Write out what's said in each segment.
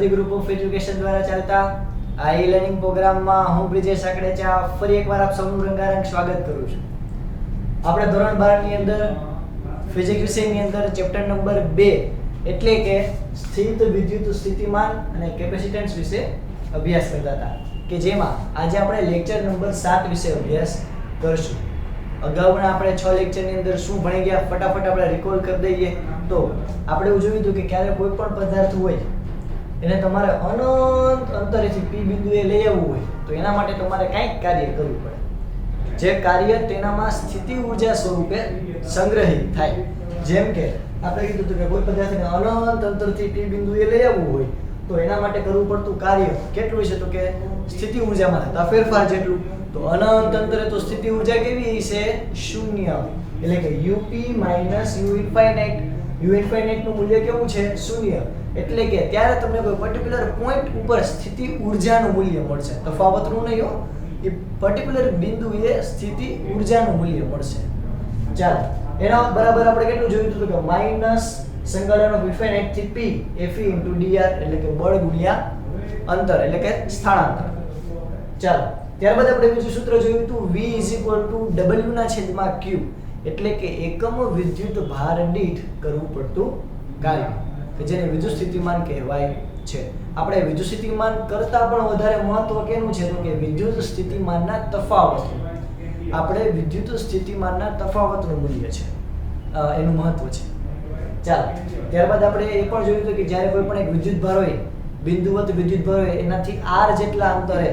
Saraswati group of education દ્વારા ચાલતા આ ઈ લર્નિંગ પ્રોગ્રામમાં હું બ્રિજેશ આકડેચા ફરી એકવાર આપ સૌનું રંગારંગ સ્વાગત કરું છું. આપણે ધોરણ 12 ની અંદર ફિઝિક્સ વિષયની અંદર ચેપ્ટર નંબર 2 એટલે કે સ્થિત વિદ્યુત સ્થિતિમાન અને કેપેસિટન્સ વિશે અભ્યાસ કરતા હતા કે જેમાં આજે આપણે લેક્ચર નંબર 7 વિશે અભ્યાસ કરશું. અગાઉના આપણે 6 લેક્ચરની અંદર શું ભણી ગયા ફટાફટ આપણે રિકોલ કરી દઈએ. તો આપણે એવું જોયું હતું કે ક્યારે કોઈ પણ પદાર્થ હોય એને તમારે અનંત અંતરેથી P બિંદુએ લઈ આવવું હોય તો એના માટે તમારે કંઈક કાર્ય કરવું પડે. જે કાર્ય તેનામાં સ્થિતિ ઊર્જા સ્વરૂપે સંગ્રહિત થાય. જેમ કે આપણે કીધું હતું કે કોઈ પદાર્થને અનંત અંતરથી P બિંદુએ લઈ આવવું હોય તો એના માટે કરવું પડતું કાર્ય કેટલું છે તો કે સ્થિતિ ઊર્જામાં થતા ફેરફાર જેટલું. તો અનંત અંતરે તો સ્થિતિ ઊર્જા કેવી છે? શૂન્ય. એટલે કે UP - U infinite. U infinite નું મૂલ્ય કેવું છે? શૂન્ય. એટલે કે ત્યારે તમને કોઈ પર્ટિક્યુલર પોઈન્ટ ઉપર સ્થિતિ ઊર્જાનું મૂલ્ય મળશે. તફાવતનું નહીં હો, એ પર્ટિક્યુલર બિંદુએ સ્થિતિ ઊર્જાનું મૂલ્ય મળશે. ચાલો એના બરાબર આપણે કેટલું જોયું હતું કે માઈનસ સંકલન ઓફ ઇન્ફાઇનાઇટ થી P Fe * dr એટલે કે બળ ગુણ્યા અંતર એટલે કે સ્થાનાંતર. ચાલો ત્યારબાદ આપણે બીજું સૂત્ર જોયું હતું V = W/Q એટલે કે એકમ વિદ્યુત ભાર દીઠ કરવું પડતું કાર્ય કે જેને વિદ્યુત સ્થિતિમાન કહેવાય છે. આપણે વિદ્યુત સ્થિતિમાન કરતા પણ વધારે મહત્વ કેનું છે તો કે વિદ્યુત સ્થિતિમાનના તફાવત. આપણે વિદ્યુત સ્થિતિમાનના તફાવતનું મૂલ્ય છે એનું મહત્વ છે. ચાલો ત્યારબાદ આપણે એ પણ જોયું હતું કે જ્યારે કોઈ પણ એક વિદ્યુત ભાર હોય બિંદુવત વિદ્યુત ભાર હોય એનાથી r જેટલા અંતરે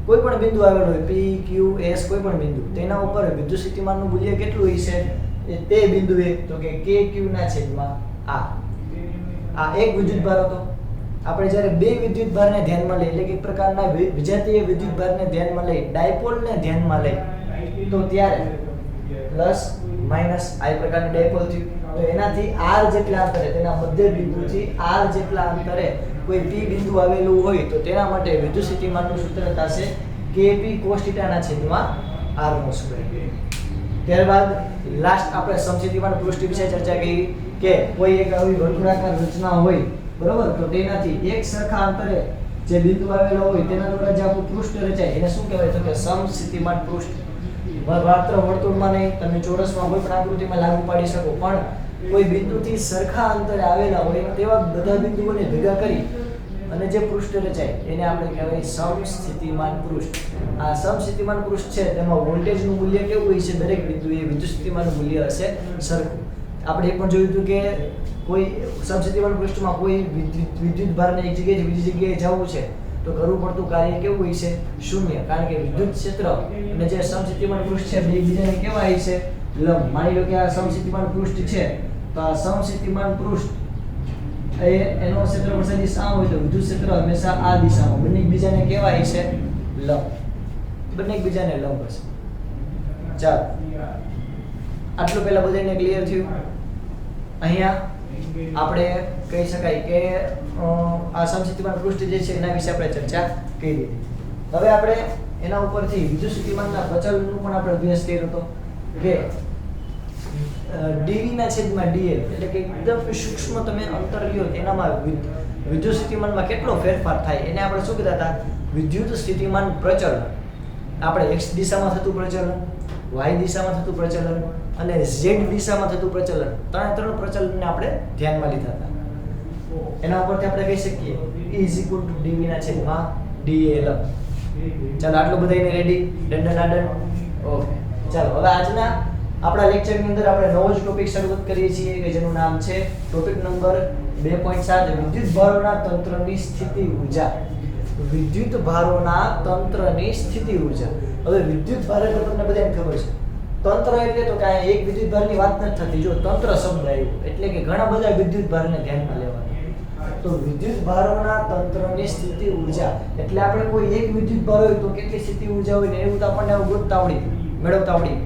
કોઈ પણ બિંદુ આવેલો હોય P Q S કોઈ પણ બિંદુ તેના ઉપર વિદ્યુત સ્થિતિમાનનું મૂલ્ય કેટલું હશે તે બિંદુએ તો કે KQ/r. આ એક વિદ્યુત ભાર હતો. આપણે જ્યારે બે વિદ્યુત ભારને ધ્યાનમાં લઈએ એટલે કે એક પ્રકારના વિજાતીય વિદ્યુત ભારને ધ્યાનમાં લઈ ડાયપોલને ધ્યાનમાં લઈ તો ત્યારે પ્લસ માઈનસ આ પ્રકારની ડાયપોલ થયું તો એનાથી r જેટલા અંતરે તેના મધ્ય બિંદુથી r જેટલા અંતરે કોઈ P બિંદુ આવેલું હોય તો તેના માટે વિદ્યુત સ્થિતિમાનનું સૂત્ર થશે Kp cos θ/r². ત્યારબાદ લાસ્ટ આપણે સમસ્થિતિમાન પૃષ્ઠ વિશે ચર્ચા કરી કે કોઈ એક આવી વર્તુળાકાર રચના હોય બરોબર તો તેનાથી એક સરખા અંતરે જે બિંદુ આવેલો હોય તેના દ્વારા જે આપણું પૃષ્ઠ રચાય એને શું કહેવાય તો કે સમસ્થિતિમાન પૃષ્ઠ. માત્ર વર્તુળમાં નહીં તમે ચોરસમાં કોઈ પણ આકૃતિમાં લાગુ પાડી શકો પણ કોઈ બિંદુથી સરખા અંતરે આવેલા હોય તેવા બધા બિંદુઓને ભેગા કરી અને જે પૃષ્ઠ રચાય એને આપણે કહેવાય સમસ્થિતિમાન પૃષ્ઠ. આ સમસ્થિતિમાન પૃષ્ઠ છે તેમાં વોલ્ટેજનું મૂલ્ય કેવું હોય છે દરેક બિંદુએ વિદ્યુત સ્થિતિમાનનું મૂલ્ય હશે સરખું. આપણે એ પણ જોયું હતું કે કોઈ સમસ્થિતિમાન પૃષ્ઠમાં કોઈ વિદ્યુત ભારને એક જગ્યાએથી બીજી જગ્યાએ જવું છે તો કરવું પડતું કાર્ય કેવું હોય છે? શૂન્ય. કારણ કે વિદ્યુત ક્ષેત્ર અને જે સમસ્થિતિમાન પૃષ્ઠ છે બે એકબીજાને કેવા હોય છે? લંબ. માની લો કે આ સમસ્થિતિમાન પૃષ્ઠ છે તો આ સમસ્થિતિમાન પૃષ્ઠ એનો ક્ષેત્રફળ સદિશ આ હોય તો વિદ્યુત ક્ષેત્ર હંમેશા આ દિશામાં બંને એકબીજાને કેવા હોય છે? લંબ. બંને એકબીજાને લંબ હશે. ચાલો આટલું પહેલા બધાને ક્લિયર થયું. અહીંયા આપણે કહી શકાય કે આ સમસ્થિતિમાન પૃષ્ઠ જે છે એના વિશે આપણે ચર્ચા કરી દીધી. હવે આપણે એના ઉપરથી વિદ્યુત સ્થિતિમાનના પ્રચલનનું પણ આપણે અભ્યાસ કર્યો હતો કે dV/dl એટલે કે એકદમ સૂક્ષ્મ તમે અંતર લ્યો એનામાં વિદ્યુત સ્થિતિમાનમાં કેટલો ફેરફાર થાય એને આપણે શું કહેતા હતા? વિદ્યુત સ્થિતિમાન પ્રચલન. આપણે x દિશામાં થતું પ્રચલન, y દિશામાં થતું પ્રચલન અને z દિશામાં થતું પ્રચલન ત્રણ પ્રચલનને આપણે ધ્યાનમાં લીધા હતા. એના ઉપરથી આપણે કહી શકીએ E = dV/dl. ચાલો આટલું બધાને રેડી? દંડનાદંડ. ઓકે ચાલો હવે આજના આપણા લેક્ચરની અંદર આપણે નવો જ ટોપિક શરૂઆત કરીએ છીએ કે જેનું નામ છે ટોપિક નંબર 2.7 વિદ્યુત ભારોના તંત્રની સ્થિતિ ઊર્જા. વિદ્યુત ભારોના તંત્રની સ્થિતિ ઊર્જા. હવે વિદ્યુત ભાર એટલે તમને બધાને ખબર છે તંત્ર એટલે તો કાંઈ એક વિદ્યુત ભારની વાત નથી થતી. જો તંત્ર શબ્દ આવ્યો એટલે કે ઘણા બધા વિદ્યુત ભારને ધ્યાનમાં લેવાના. તો વિદ્યુત ભારોના તંત્રની સ્થિતિ ઊર્જા એટલે આપણે કોઈ એક વિદ્યુત ભાર હોય તો કેટલી સ્થિતિ ઊર્જા હોય ને એવું તો આપણને ગોતતા આવડી મેળવતા આવડી.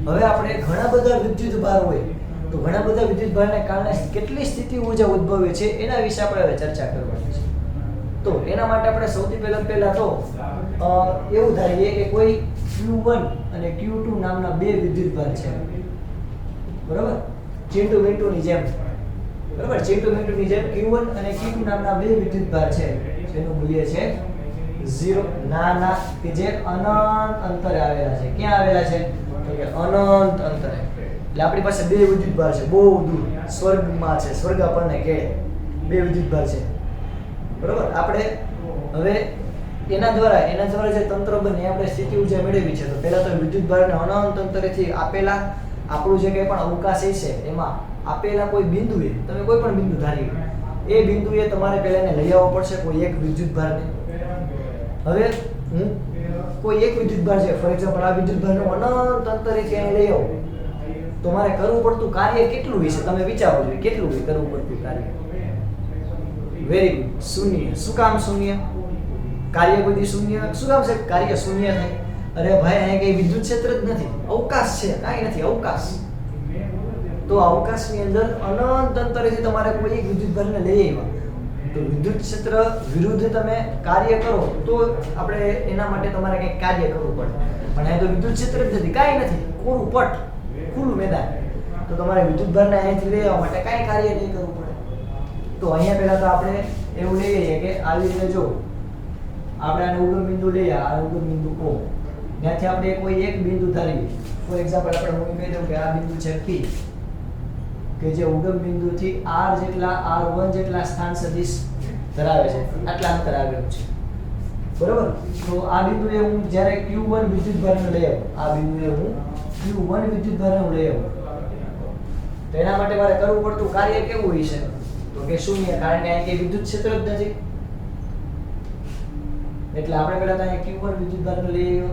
હવે આપણે ઘણા બધા વિદ્યુત ભાર હોય તો ઘણા બધા વિદ્યુત ભારને કારણે કેટલી સ્થિતિ ઊર્જા ઉદ્ભવે છે એના વિશે આપણે હવે ચર્ચા કરવાની છે. તો એના માટે આપણે સૌથી પહેલા તો એવું ધારીએ કે કોઈ Q1 અને Q2 નામના બે વિદ્યુત ભાર છે બરાબર ચિંટુ મિંટુની જેમ. બરાબર, ચીટુ મીટુની જેમ Q1 અને Q2 નામના બે વિદ્યુતભાર છે જેનું મૂલ્ય છે 0 નાના કે જે અનંત અંતરે આવેલા છે. ક્યાં આવેલા છે? તો કે અનંત અંતરે. એટલે આપણી પાસે બે વિદ્યુતભાર છે બહુ દૂર, સ્વર્ગમાં છે, સ્વર્ગ આપણને કહે, બે વિદ્યુતભાર છે. બરાબર, આપણે હવે એના દ્વારા જે તંત્ર બને આપણે સ્થિતિ ઊર્જા મેળવી છે. તો પહેલા તો વિદ્યુતભારને અનંત અંતરેથી આપેલા આપણું જે કંઈ પણ અવકાશી છે એમાં આપેલા કોઈ બિંદુએ, તમે કોઈ પણ બિંદુ ધારી એ બિંદુએ તમારે પહેલા એને લઈ આવવો પડશે કોઈ એક વિદ્યુતભારને. હવે હું કોઈ એક વિદ્યુતભાર છે, ફોર એક્ઝામ્પલ આ વિદ્યુતભારનું અનંત અંતરેથી અહીં લઈ આવું, તો મારે કરવું પડતું કાર્ય કેટલું હશે? તમે વિચારો જોઈએ કેટલું હોય કરવું પડતું કાર્ય. વેરી ગુડ, શૂન્ય. શું કામ શૂન્ય? કાર્ય કોઈ દી શૂન્ય શું કામ છે? કાર્ય શૂન્ય થાય. અરે ભાઈ, અહીંયા કઈ વિદ્યુત ક્ષેત્ર જ નથી, અવકાશ છે, કાંઈ નથી, અવકાશ. તો અવકાશની અંદર અનંત અંતરેથી તમારે કોઈ એક વિદ્યુતભારને લઈ આવ્યા, તો વિદ્યુત ક્ષેત્ર વિરુદ્ધ તમે કાર્ય કરો તો આપણે એના માટે તમારે કંઈક કાર્ય કરવું પડે. પણ અહીંયા તો વિદ્યુત ક્ષેત્ર જ નથી, કાંઈ નથી, કોરું પટ, ખુલ્લું મેદાન. તો તમારે વિદ્યુતભારને અહીંથી લઈ આવવા માટે કાંઈ કાર્ય નહીં કરવું પડે. તો અહીંયા પહેલા તો આપણે એવું લઈ લઈએ કે આવી રીતે જો આપણે આને ઉગમ બિંદુ લઈએ, આ ઉગમ બિંદુ O, ત્યાંથી આપણે કોઈ એક બિંદુ ધારીએ. ફોર એક્ઝામ્પલ આપણે હું કહી દઉં કે આ બિંદુ છે P, કે જે ઉગમ બિંદુથી r જેટલા r1 જેટલા સ્થાન સદિશ ધરાવે છે, આટલા અંતર આવેલું છે. બરોબર, તો આ બિંદુએ હું જ્યારે Q1 વિદ્યુતભારને લઈ આવું, આ બિંદુએ હું Q1 વિદ્યુતભારને લઈ આવું, તો એના માટે મારે કરવું પડતું કાર્ય કેવું હોય છે? તો કે શૂન્ય, કારણ કે અહીં કઈ વિદ્યુત ક્ષેત્ર જ નથી. એટલે આપણે પહેલા તો અહીં Q1 વિદ્યુતભારને લઈ આવ્યો,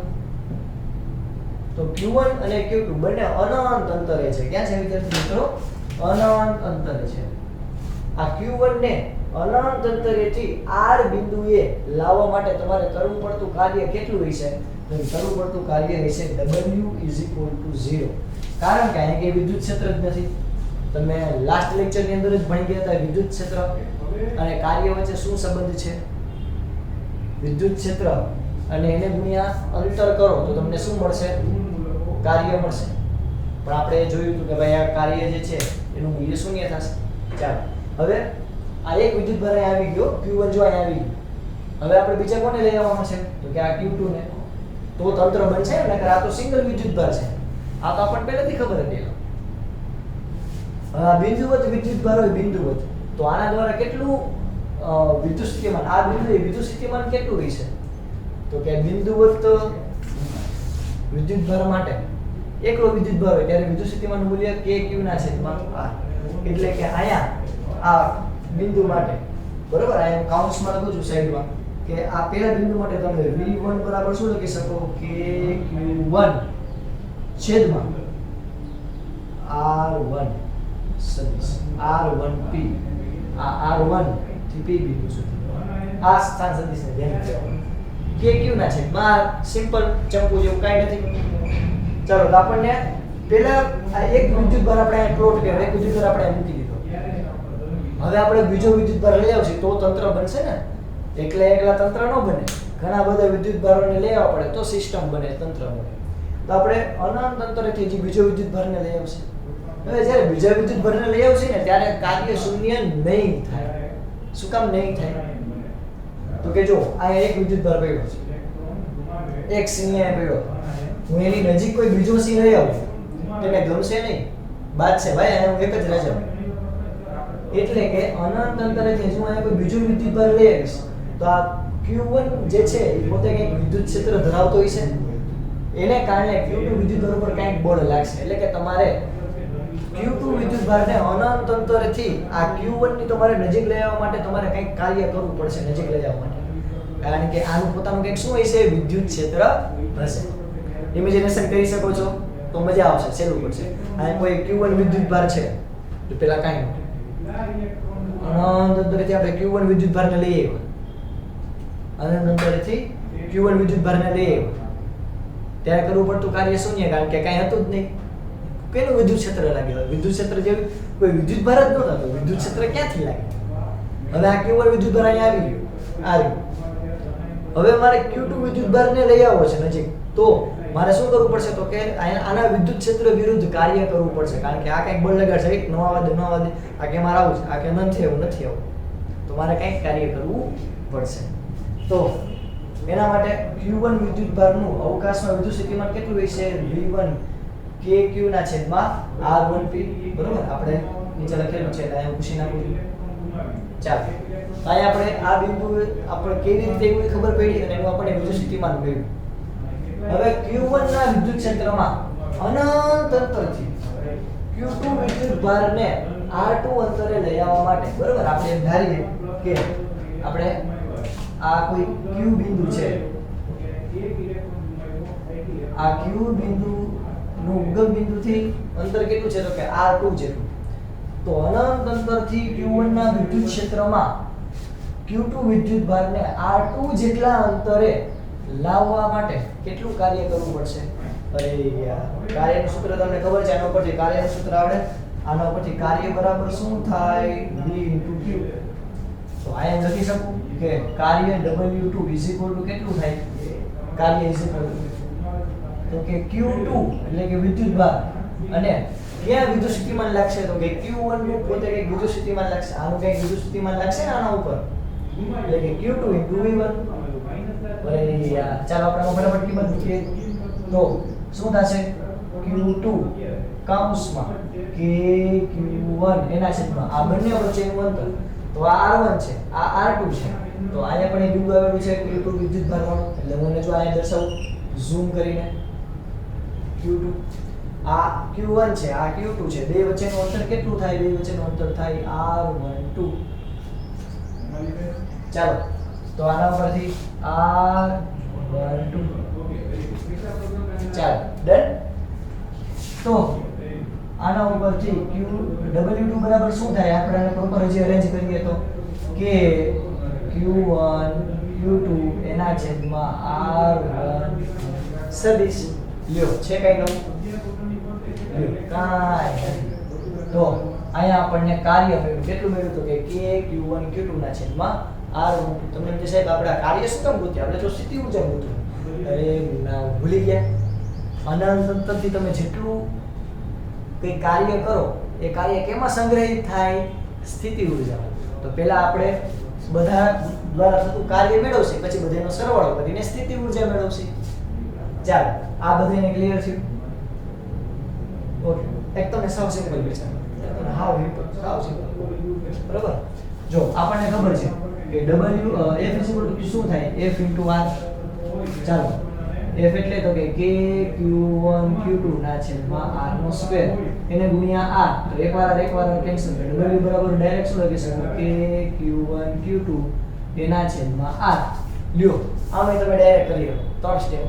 તો Q1 અને Q2 બંને અનંત અંતરે છે. ક્યાં છે વિદ્યાર્થી મિત્રો? અનંત અંતરે છે. આ Q1 ને અનંત અંતરેથી r બિંદુએ લાવવા માટે તમારે કરવું પડતું કાર્ય કેટલું હશે? તો કરવું પડતું કાર્ય હશે W 0, કારણ કે અહીં કઈ વિદ્યુત ક્ષેત્ર જ નથી. તમે લાસ્ટ લેક્ચરની અંદર જ ભણી ગયા હતા વિદ્યુત ક્ષેત્ર અને કાર્ય વચ્ચે શું સંબંધ છે? વિદ્યુત ક્ષેત્ર અને એને ગુણ્યા અંતર કરો તો તમને શું મળશે? કાર્ય મળશે. પણ આપણે જોયું હતું કે ભાઈ આ કાર્ય જે છે એનું મૂલ્ય શૂન્ય થશે. ચાલો, હવે આ એક વિદ્યુતભાર અહીં આવી ગયો, Q1 જો અહીં આવી ગયો. હવે આપણે બીજા કોને લઈ આવવાનું છે? તો કે આ Q2 ને. તો તંત્ર બનશે ને, નકર આ તો સિંગલ વિદ્યુતભાર છે. આ તો આપણને પહેલેથી ખબર હતી. બિંદુવત વિદ્યુતભાર હોય, બિંદુવત, તો આના દ્વારા કેટલું વિદ્યુત સ્થિતિમાન, આ બિંદુએ વિદ્યુત સ્થિતિમાન કેટલું રહેશે? તો કે બિંદુવત વિદ્યુતભાર માટે એકલો વિદ્યુતભાર હોય ત્યારે વિદ્યુત સ્થિતિમાનનું મૂલ્ય KQ ના છેદમાં R. એટલે કે અહીંયા આ બિંદુ માટે, બરોબર, અહીંયા કાઉન્સમાં લખું છું સાઈડમાં કે આ પહેલા બિંદુ માટે તમે V1 બરાબર શું લખી શકો? KQ1 છેદમાં R1 સદિશ R1P. આ R1 થી P બિંદુ સુધી આ સ્થાન સદિશને ધ્યાન રાખવાનું. KQ ના છેદમાં સિમ્પલ ચંપુ જેવું કાંઈ નથી. ચાલો, તો આપણને પહેલા આ એક વિદ્યુતભાર આપણે પ્લોટ કર્યો, એક વિદ્યુતભાર આપણે મૂકી દીધો. હવે આપણે બીજો વિદ્યુતભાર લઈ આવશે તો તંત્ર બનશે ને. એકલા તંત્ર ન બને, ઘણા બધા વિદ્યુતભારોને લઈ આવવા પડે તો સિસ્ટમ બને, તંત્ર બને. તો આપણે અનંત અંતરેથી જે બીજો વિદ્યુતભારને લઈ આવશે. હવે જ્યારે બીજા વિદ્યુતભારને લઈ આવશે ને ત્યારે કાર્ય શૂન્ય નહીં થાય. શું કામ નહીં થાય? તો કે જો આ એક વિદ્યુતભાર પડ્યો છે, એક સિંહ પડ્યો, હું એની નજીક કોઈ બીજો સિંહ લઈ આવું એટલે ગમશે નહીં, બાદ છે ભાઈ, હું એક જ રાજા. એટલે કે અનંત અંતરેથી જો અહીંયા કોઈ બીજો વિદ્યુતભાર લઈ આવીશ તો આ Q1 જે છે એ પોતે કંઈક વિદ્યુત ક્ષેત્ર ધરાવતો હોય છે, એને કારણે Q2 વિદ્યુતભાર ઉપર કંઈક બળ લાગશે. એટલે કે તમારે Q2 વિદ્યુતભારને અનંત અંતરેથી આ Q1 ની તમારે નજીક લઈ આવવા માટે તમારે કંઈક કાર્ય કરવું પડશે નજીક લઈ આવવા માટે. કારણ કે આનું પોતાનું કંઈક શું હશે? વિદ્યુત ક્ષેત્ર હશે. ઇમેજિનેશન કરી શકો છો તો મજા આવશે, સહેલું પડશે. આ કોઈ Q1 વિદ્યુતભાર છે તો પેલા કાંઈ અનંત અંતરેથી આપણે Q1 વિદ્યુતભારને લઈ આવ્યા, અનંત અંતરેથી Q1 વિદ્યુતભારને લઈ આવ્યા ત્યારે કરવું પડતું કાર્ય શૂન્ય, કારણ કે કાંઈ હતું જ નહીં. કેનું વિદ્યુત ક્ષેત્ર લાગ્યું? વિદ્યુત ક્ષેત્ર જેવું કોઈ વિદ્યુતભાર જ નહોતો, તો વિદ્યુત ક્ષેત્ર ક્યાંથી લાગે? હવે આ Q1 વિદ્યુતભાર અહીંયા આવી ગયું, આ રહ્યું. હવે મારે Q2 વિદ્યુતભારને લઈ આવવો છે નજીક, તો મારે શું કરવું પડશે તો કે આના વિદ્યુત ક્ષેત્ર વિરુદ્ધ કાર્ય કરવું પડશે, કારણ કે આ કંઈક બળ લગાડશે, એક નવા વાદે આ કે મારે આવું છે, આ કે નથી આવું તો મારે કંઈક કાર્ય કરવું પડશે. તો એના માટે Q1 વિદ્યુતભારનું અવકાશમાં વિદ્યુત સ્થિતિમાન કેટલું હોય છે? V1 kq ના છેદમાં r1p. બરોબર, આપણે નીચે લખેલું છે એટલે અહીંયા પૂછી નાખું. ચાલો, અહીંયા આપણે આ બિંદુ આપણે કેવી રીતે એવી ખબર પડી અને એનું આપણે વિદ્યુત સ્થિતિમાન મેળવ્યું. હવે Q1 ના વિદ્યુત ક્ષેત્રમાં અનંત અંતરથી Q2 વિદ્યુતભારને R2 અંતરે લઈ આવવા માટે, બરોબર, આપણે એમ ધારીએ કે આપણે આ કોઈ Q બિંદુ છે, આ Q બિંદુ નું ઉગમ બિંદુથી અંતર કેટલું છે તો કે R2 જેટલું. તો અનંત અંતરથી Q1 ના વિદ્યુત ક્ષેત્રમાં Q2 વિદ્યુતભારને R2 જેટલા અંતરે લાવવા માટે કેટલું કાર્ય કરવું પડશે? અરે યાર, કાર્યનું સૂત્ર તમને ખબર છે, આના પરથી કાર્યનું સૂત્ર આવડે. આના પરથી કાર્ય બરાબર શું થાય? V * Q. તો આ એમ લખી શકું કે કાર્ય W2 કેટલું થાય? કાર્ય તો કે Q2 એટલે કે વિદ્યુતભાર, અને ક્યાં વિદ્યુત સ્થિતિમાન લાગશે તો કે Q1 નું પોતે કઈ વિદ્યુત સ્થિતિમાન લાગશે, આનું કઈ વિદ્યુત સ્થિતિમાન લાગશે ને આના ઉપર, એટલે કે Q2 * V1. અરે યાર, ચાલો આપણે ફટાફટ કિંમત મૂકીએ. તો શું થશે? Q2 કૌંસમાં KQ1 એના છેદમાં આ બંને વચ્ચેનું અંતર, તો આ R1 છે, આ R2 છે. તો અહીંયા પણ એક બિંદુ આવેલું છે Q2 વિદ્યુતભાર વાળું, એટલે હું એને જો અહીંયા દર્શાવું ઝૂમ કરીને. Q2 આ Q1 છે, આ Q2 છે, બે વચ્ચેનું અંતર કેટલું થાય? બે વચ્ચેનું અંતર થાય R12. ચાલો, તો આના ઉપરથી R12. ચાલો, ડન. તો આના ઉપરથી W2 બરાબર શું થાય? આપણે આને પ્રોપર હજી અરેન્જ કરીએ તો કે Q1 Q2 એના છેદમાં R1 સદિશ લ્યો છે કઈ નો કાઈ. તો અહીંયા આપણને કાર્ય મળ્યું, કેટલું મળ્યું તો કે KQ1 Q2 ના છેદમાં R1. તમને એમ થશે કે આપણે આ કાર્ય શું કામ ગોત્યું? આપણે તો સ્થિતિ ઊર્જા ગોત્યું. અરે ના, ભૂલી ગયા. અનંત અંતરથી તમે જેટલું કંઈ કાર્ય કરો એ કાર્ય કેમાં સંગ્રહિત થાય? સ્થિતિ ઊર્જામાં. તો પહેલા આપણે બધા દ્વારા થતું કાર્ય મેળવશે, પછી બધાનો સરવાળો કરીને સ્થિતિ ઊર્જા મેળવશે. ચાલો, આ બધાને ક્લિયર છે? ઓકે, એક તમને સાવ સિમ્પલ વિચાર, હાવ સિમ્પલ. બરાબર, જો આપણને ખબર છે કે F શું થાય? F * R. ચાલો, F એટલે તો કે KQ1 Q2 ના છેદમાં R નો સ્ક્વેર, એને ગુણ્યા R. તો એકવાર કેન્સલ કરે. W બરાબર ડાયરેક્ટ શું લખી શકો? KQ1 Q2 એના છેદમાં R. લ્યો, આમે તમે ડાયરેક્ટ કરી લો 3 સ્ટેપ.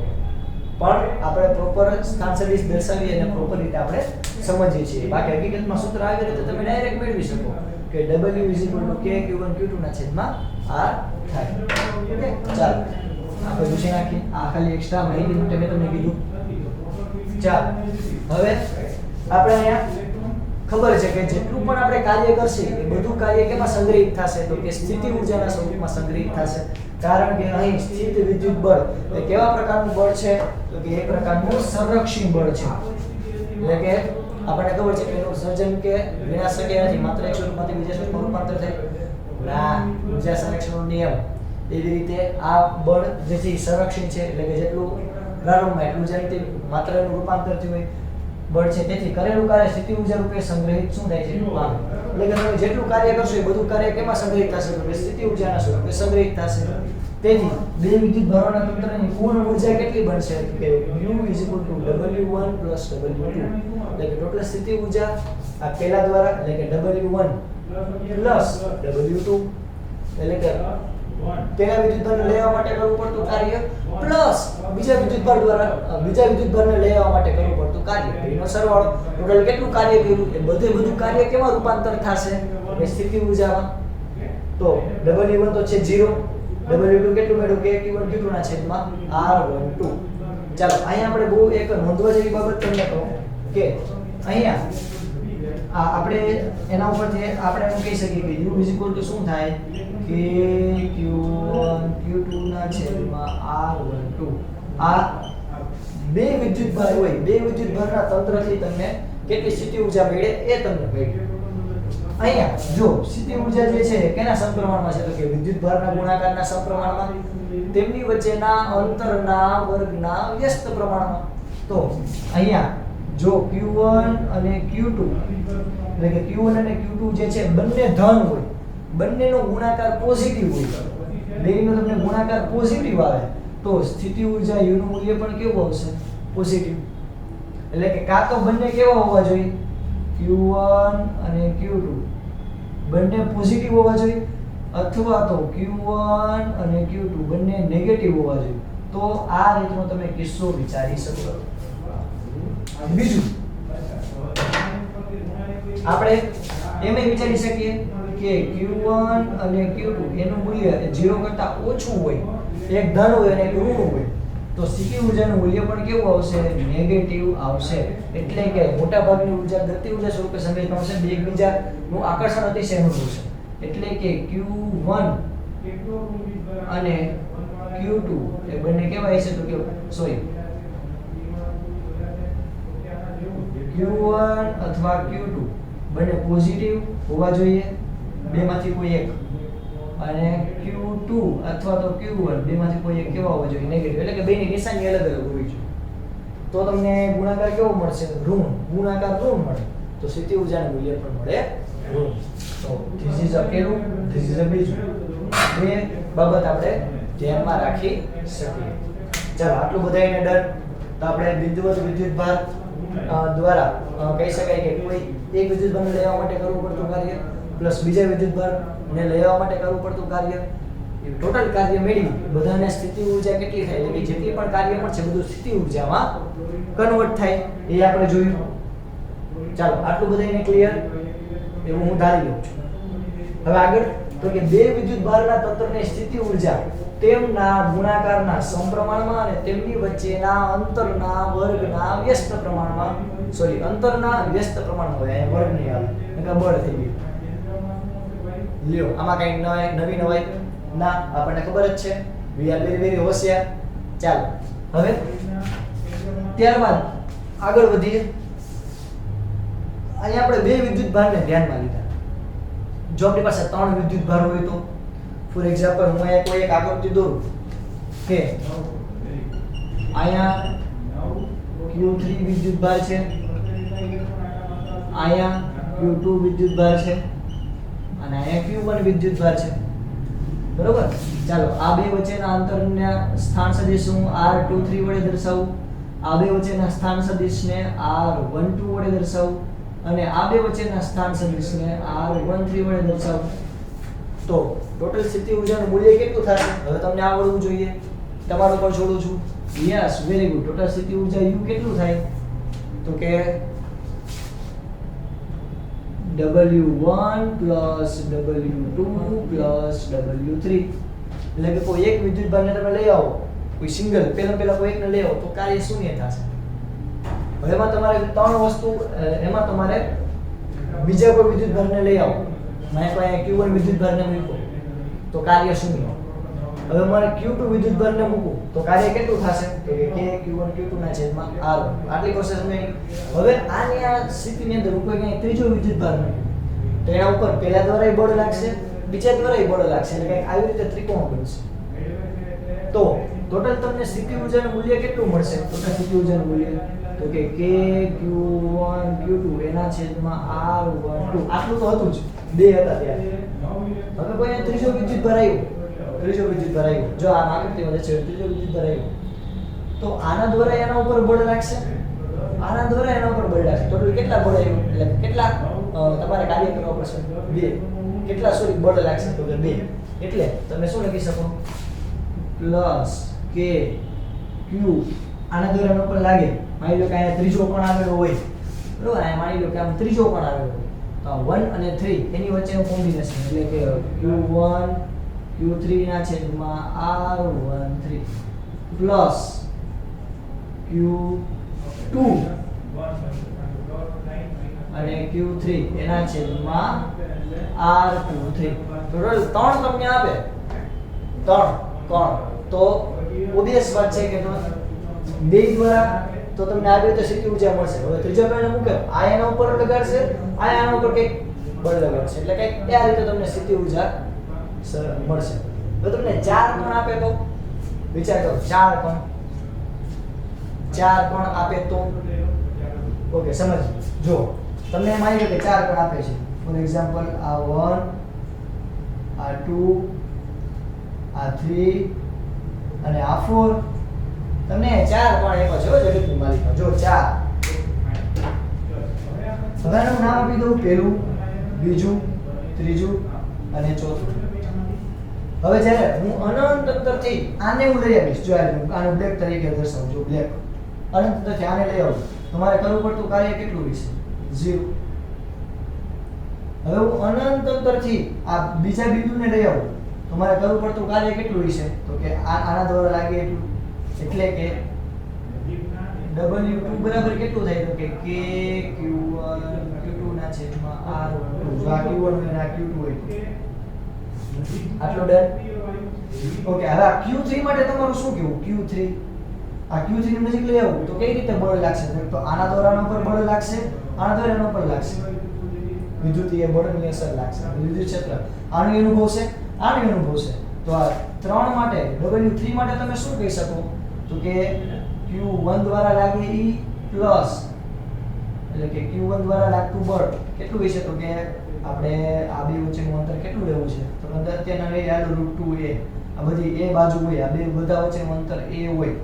પણ આપણે પ્રોપર સ્થાન સદિશ દર્શાવી અને પ્રોપર રીતે આપણે સમજીએ છીએ. બાકી હકીકતમાં સૂત્ર આવી રીતે તમે ડાયરેક્ટ મેળવી શકો કે W = KQ1 Q2 ના છેદમાં R થાય. ઓકે, ચાલો આપણે પૂછી નાખીએ. આ ખાલી એક્સ્ટ્રા માહિતી માટે મેં તમને કીધું. ચાલો, હવે આપણે અહીંયા ખબર છે કે જેટલું પણ આપણે કાર્ય કરશે એ બધું કાર્ય કેમાં સંગ્રહિત થશે તો કે સ્થિતિ ઊર્જાના સ્વરૂપમાં સંગ્રહિત થશે. કારણ કે અહીં સ્થિત વિદ્યુત બળ એ કેવા પ્રકારનું બળ છે તો કે એક પ્રકારનું સંરક્ષણ બળ છે. એટલે કે આપણને ખબર છે કે એનું સર્જન કે વિનાશ શક્ય નથી, માત્ર એક સ્વરૂપમાંથી બીજા સ્વરૂપમાં રૂપાંતર થાય. ના, ઊર્જા સંરક્ષણનો નિયમ એવી રીતે આ બળ જે છે સંરક્ષણ છે, એટલે કે જેટલું પ્રારંભમાં એટલું જ માત્ર એનું રૂપાંતર થયું હોય બળ છે. તેથી કરેલું કાર્ય સ્થિતિ ઊર્જા રૂપે સંગ્રહિત શું થાય છે? પામે. એટલે કે તમે જેટલું કાર્ય કરશો એ બધું કાર્ય કેમાં સંગ્રહિત થશે તો કે સ્થિતિ ઊર્જાના સ્વરૂપે સંગ્રહિત થશે. તેથી બે વિદ્યુત ભારોના તંત્રની કુલ ઊર્જા કેટલી બનશે કે U = W1 + W2. એટલે કે ટોટલ સ્થિતિ ઊર્જા આ પહેલા દ્વારા એટલે કે W1 + W2 એટલે કે તેના વિદ્યુતભારને લઈ આવવા માટે કરવું પડતું કાર્ય પ્લસ બીજા વિદ્યુતભારને લઈ આવવા માટે કરવું પડતું કાર્ય, એનો સરવાળો. ટોટલ કેટલું કાર્ય કર્યું એ બધું કાર્ય કેમાં રૂપાંતર થશે? એ સ્થિતિ ઊર્જામાં. તો W1 તો છે 0, W2 કેટલું મેળવ્યું? KQ1 Q2 ના છેદમાં R12. ચાલો, અહીંયા આપણે બહુ એક નોંધવા જેવી બાબત તમને કહું કે અહીંયા આપણે એના ઉપરથી આપણે એમ કહી શકીએ કે U = શું થાય? KQ1 Q2 ના છેદમાં R12. આ બે વિદ્યુતભાર હોય, બે વિદ્યુતભારના તંત્રથી તમને કેટલી સ્થિતિ ઊર્જા મળે એ તમને મળી. અહીંયા જો સ્થિતિ ઊર્જા જે છે કેના સમપ્રમાણમાં છે? તો કે વિદ્યુતભારના ગુણાકારના સમપ્રમાણમાં, તેમની વચ્ચેના અંતરના વર્ગના વ્યસ્ત પ્રમાણમાં. તો અહીંયા જો Q1 અને Q2 એટલે કે Q1 અને Q2 જે છે બંને ધન હોય, બંનેનો ગુણાકાર પોઝિટિવ હોય, બેનો તમને ગુણાકાર પોઝિટિવ આવે તો સ્થિતિ ઊર્જા U નું મૂલ્ય પણ કેવું આવશે? પોઝિટિવ. એટલે કે કાં તો બંને કેવા હોવા જોઈએ? Q1 અને Q2 બંને પોઝિટિવ હોવા જોઈએ, અથવા તો Q1 અને Q2 બંને નેગેટિવ હોવા જોઈએ. તો આ રીતનો તમે કિસ્સો વિચારી શકો. બીજું આપણે એમ વિચારી શકીએ કે Q1 અને Q2 એનું મૂલ્ય 0 કરતા ઓછું હોય, એક ધન હોય અને એક ઋણ હોય, તો સ્થિતિ ઊર્જાનું મૂલ્ય પણ કેવું આવશે? નેગેટિવ આવશે. એટલે કે મોટા ભાગની ઊર્જા ગતિ ઊર્જા સ્વરૂપે સંગ્રહિત આવશે, બે એકબીજાનું આકર્ષણ અતિશય અનુભવ છે. એટલે કે Q1 અને Q2 એ બંને કેવા હશે? તો કે સોરી Q1 અથવા Q2 બંને પોઝિટિવ હોવા જોઈએ, બેમાંથી કોઈ એક, અને Q2 અથવા તો Q1 બેમાંથી કોઈ એક કેવા હોવા જોઈએ? નેગેટિવ. એટલે કે બેની નિશાની અલગ અલગ હોવી જોઈએ. તો તમને ગુણાકાર કેવો મળશે? ઋણ. ગુણાકાર ઋણ મળે તો સ્થિતિ ઊર્જાનું મૂલ્ય પણ મળે ઋણ. તો ધીસ ઇઝ અ પહેલું, ધીસ ઇઝ અ બીજું. બે બાબત આપણે ધ્યાનમાં રાખી શકીએ. ચાલો આટલું બધાને ડર. તો આપણે વિદ્યુતભાર દ્વારા કહી શકાય કે કોઈ એક વિદ્યુતભારને લેવા માટે કરવું પડતું કાર્ય પ્લસ બીજા વિદ્યુતભારને લેવા માટે કરવું પડતું કાર્ય, એ ટોટલ કાર્ય મેળવી બધાને સ્થિતિ ઊર્જા કેટલી થાય, એટલે કે જેટલી પણ કાર્ય પણ છે બધું સ્થિતિ ઊર્જામાં કન્વર્ટ થાય એ આપણે જોયું. ચાલો આટલું બધાને ક્લિયર એવું હું ધારી લઉં છું. હવે આગળ તો કે બે વિદ્યુતભારના તંત્રની સ્થિતિ ઊર્જા તેમના ગુણાકારના સમપ્રમાણમાં અને તેમની વચ્ચેના અંતરના વર્ગના વ્યસ્ત પ્રમાણમાં, સોરી અંતરના વ્યસ્ત પ્રમાણમાં હોય, અહીંયા વર્ગ નહીં આવે એટલે બળ થઈ ગયું. લ્યો આમાં કઈ નવી નવાઈ ના, આપણને ખબર જ છે, વી આર વેરી વેરી હોશિયાર. ચાલો હવે ત્યારબાદ આગળ વધીએ. અહીંયા આપણે બે વિદ્યુતભારને ધ્યાનમાં લીધા. જો આપણી પાસે ત્રણ વિદ્યુતભાર હોય તો ફોર એક્ઝામ્પલ હું અહીંયા કોઈ એક આકૃતિ દોરું કે અહીંયા Q3 વિદ્યુતભાર છે, અહીંયા Q2 વિદ્યુતભાર છે અને અહીંયા Q1 વિદ્યુતભાર છે. બરોબર. ચાલો આ બે વચ્ચેના અંતરના સ્થાન સદિશ હું R23 વડે દર્શાવું, આ બે વચ્ચેના સ્થાન સદિશને R12 વડે દર્શાવું અને આ બે વચ્ચેના સ્થાન સદિશને R13 વડે દર્શાવું. તો ટોટલ સ્થિતિ ઊર્જાનું મૂલ્ય કેટલું થશે? હવે તમને આવડવું જોઈએ, તમારું પણ છોડું છું. Yes, very good. ટોટલ સ્થિતિ ઊર્જા U કેટલું થાય? તો કે W1 plus W2 plus W3. એટલે કે કોઈ એક વિદ્યુતભારને તમે લઈ આવો, કોઈ સિંગલ પહેલા કોઈ એકને લઈ આવો તો કાર્ય શૂન્ય થશે. હવે એમાં તમારે ત્રણ વસ્તુ, એમાં તમારે બીજા કોઈ વિદ્યુતભારને લઈ આવો, મેં કોઈ Q1 વિદ્યુતભારને મૂક્યો તો કાર્ય શૂન્ય. હવે મારે Q2 વિદ્યુતભારને મૂકું તો કાર્ય કેટલું થશે? તો કે K Q1 Q2 ના છેદમાં R1. આટલી પ્રોસેસ મેં. હવે આની આ સ્થિતિની અંદર કોઈ કઈ ત્રીજો વિદ્યુતભાર મૂક્યો તો એના ઉપર પહેલા દ્વારા બળ લાગશે, બીજા દ્વારા બળ લાગશે, એટલે કંઈક આવી રીતે ત્રિકોણ બનશે. તો ટોટલ તમને સ્થિતિ ઊર્જાનું મૂલ્ય કેટલું મળશે? ટોટલ સ્થિતિ ઊર્જાનું મૂલ્ય તો કે K Q1 Q2 એના છેદમાં R12. આટલું તો હતું જ, બે હતા ત્યારે. હવે કોઈ ત્રીજો વિદ્યુતભાર આવ્યો, જો આ આકૃતિમાં છે ત્રીજો વિદ્યુતભાર આવ્યો તો આના દ્વારા એના ઉપર બળ લાગશે, આના દ્વારા એના ઉપર બળ લાગશે. ટોટલ કેટલા બળ આવ્યું? એટલે કેટલા તમારે કાર્ય કરવા પડશે? બે. કેટલા સોરી બળ લાગશે? તો કે બે. એટલે તમે શું લખી શકો? પ્લસ K Q આના દ્વારા એના ઉપર લાગે. માની લો કે અહીંયા ત્રીજો કોણ આવેલો હોય, બરોબર? અહીંયા માની લો કે આમ ત્રીજો કોણ આવેલો હોય તો 1 અને 3 એની વચ્ચેનું કોમ્બિનેશન, એટલે કે Q1 Q3 ના છેદમાં R13 પ્લસ Q2 અને Q3 એના છેદમાં R23. ટોટલ 3 તમને આપે, 3 કોણ? તો ઓબવિયસ વાત છે કે બે દ્વારા તો તમને આવી રીતે સ્થિતિ ઊર્જા મળશે. હવે ત્રીજો પરિણામ મૂકે આ એના ઉપર લગાડશે, આ એના ઉપર કંઈક બળ લગાડશે, એટલે કંઈક આ રીતે તમને સ્થિતિ ઊર્જા મળશે. તો તમને 4 કણ આપે તો વિચાર કરો, 4 કણ આપે તો ઓકે સમજ. જો તમને એમ આવી કે 4 કણ આપે છે, ફોર એક્ઝામ્પલ આ 1, આ 2, આ 3 અને આ 4. તમને 4 કણ આપ્યા છે જગતની માલિકા. જો 4 હવે આનું નામ આપી દઉં, પહેલું, બીજું, ત્રીજું અને ચોથું. હવે જ્યારે હું અનંત અંતરથી આને હું લઈ આવીશ, જો આને બ્લેક તરીકે દર્શાવું, જો બ્લેક અનંત અંતરથી આને લઈ આવું, તમારે કરવું પડતું કાર્ય કેટલું હશે? 0. હવે હું અનંત અંતરથી આ બીજા બિંદુને લઈ આવું, તમારે કરવું પડતું કાર્ય કેટલું હશે? તો કે આના દ્વારા લાગે એટલું, એટલે કે W2 બરાબર કેટલું થાય? તો કે K Q1 Q2 ના છેદમાં R2. જો આ Q1 હોય અને આ Q2 હોય આટલો ડન. ઓકે, હવે આ Q3 માટે તમારું શું કેવું? Q3 આ Q3 ની નજીક લઈ આવું તો કઈ રીતે બળ લાગશે? તો આના દ્વારા આના પર બળ લાગશે, આના દ્વારા આના પર લાગશે, વિદ્યુતીય બળની અસર લાગશે, વિદ્યુત ક્ષેત્ર આનું અનુભવશે, આનું અનુભવશે. તો આ 3 માટે W3 માટે તમે શું કહી શકો? તો કે Q1 દ્વારા લાગે E પ્લસ, એટલે કે Q1 દ્વારા લાગતું બળ કેટલું હશે? તો કે આપણે આ બે વચ્ચેનું અંતર કેટલું લેવું છે? તો અંદર અત્યારના લઈ આલો √2a, આ બધી a બાજુ હોય, આ બે બધા વચ્ચેનું અંતર a હોય,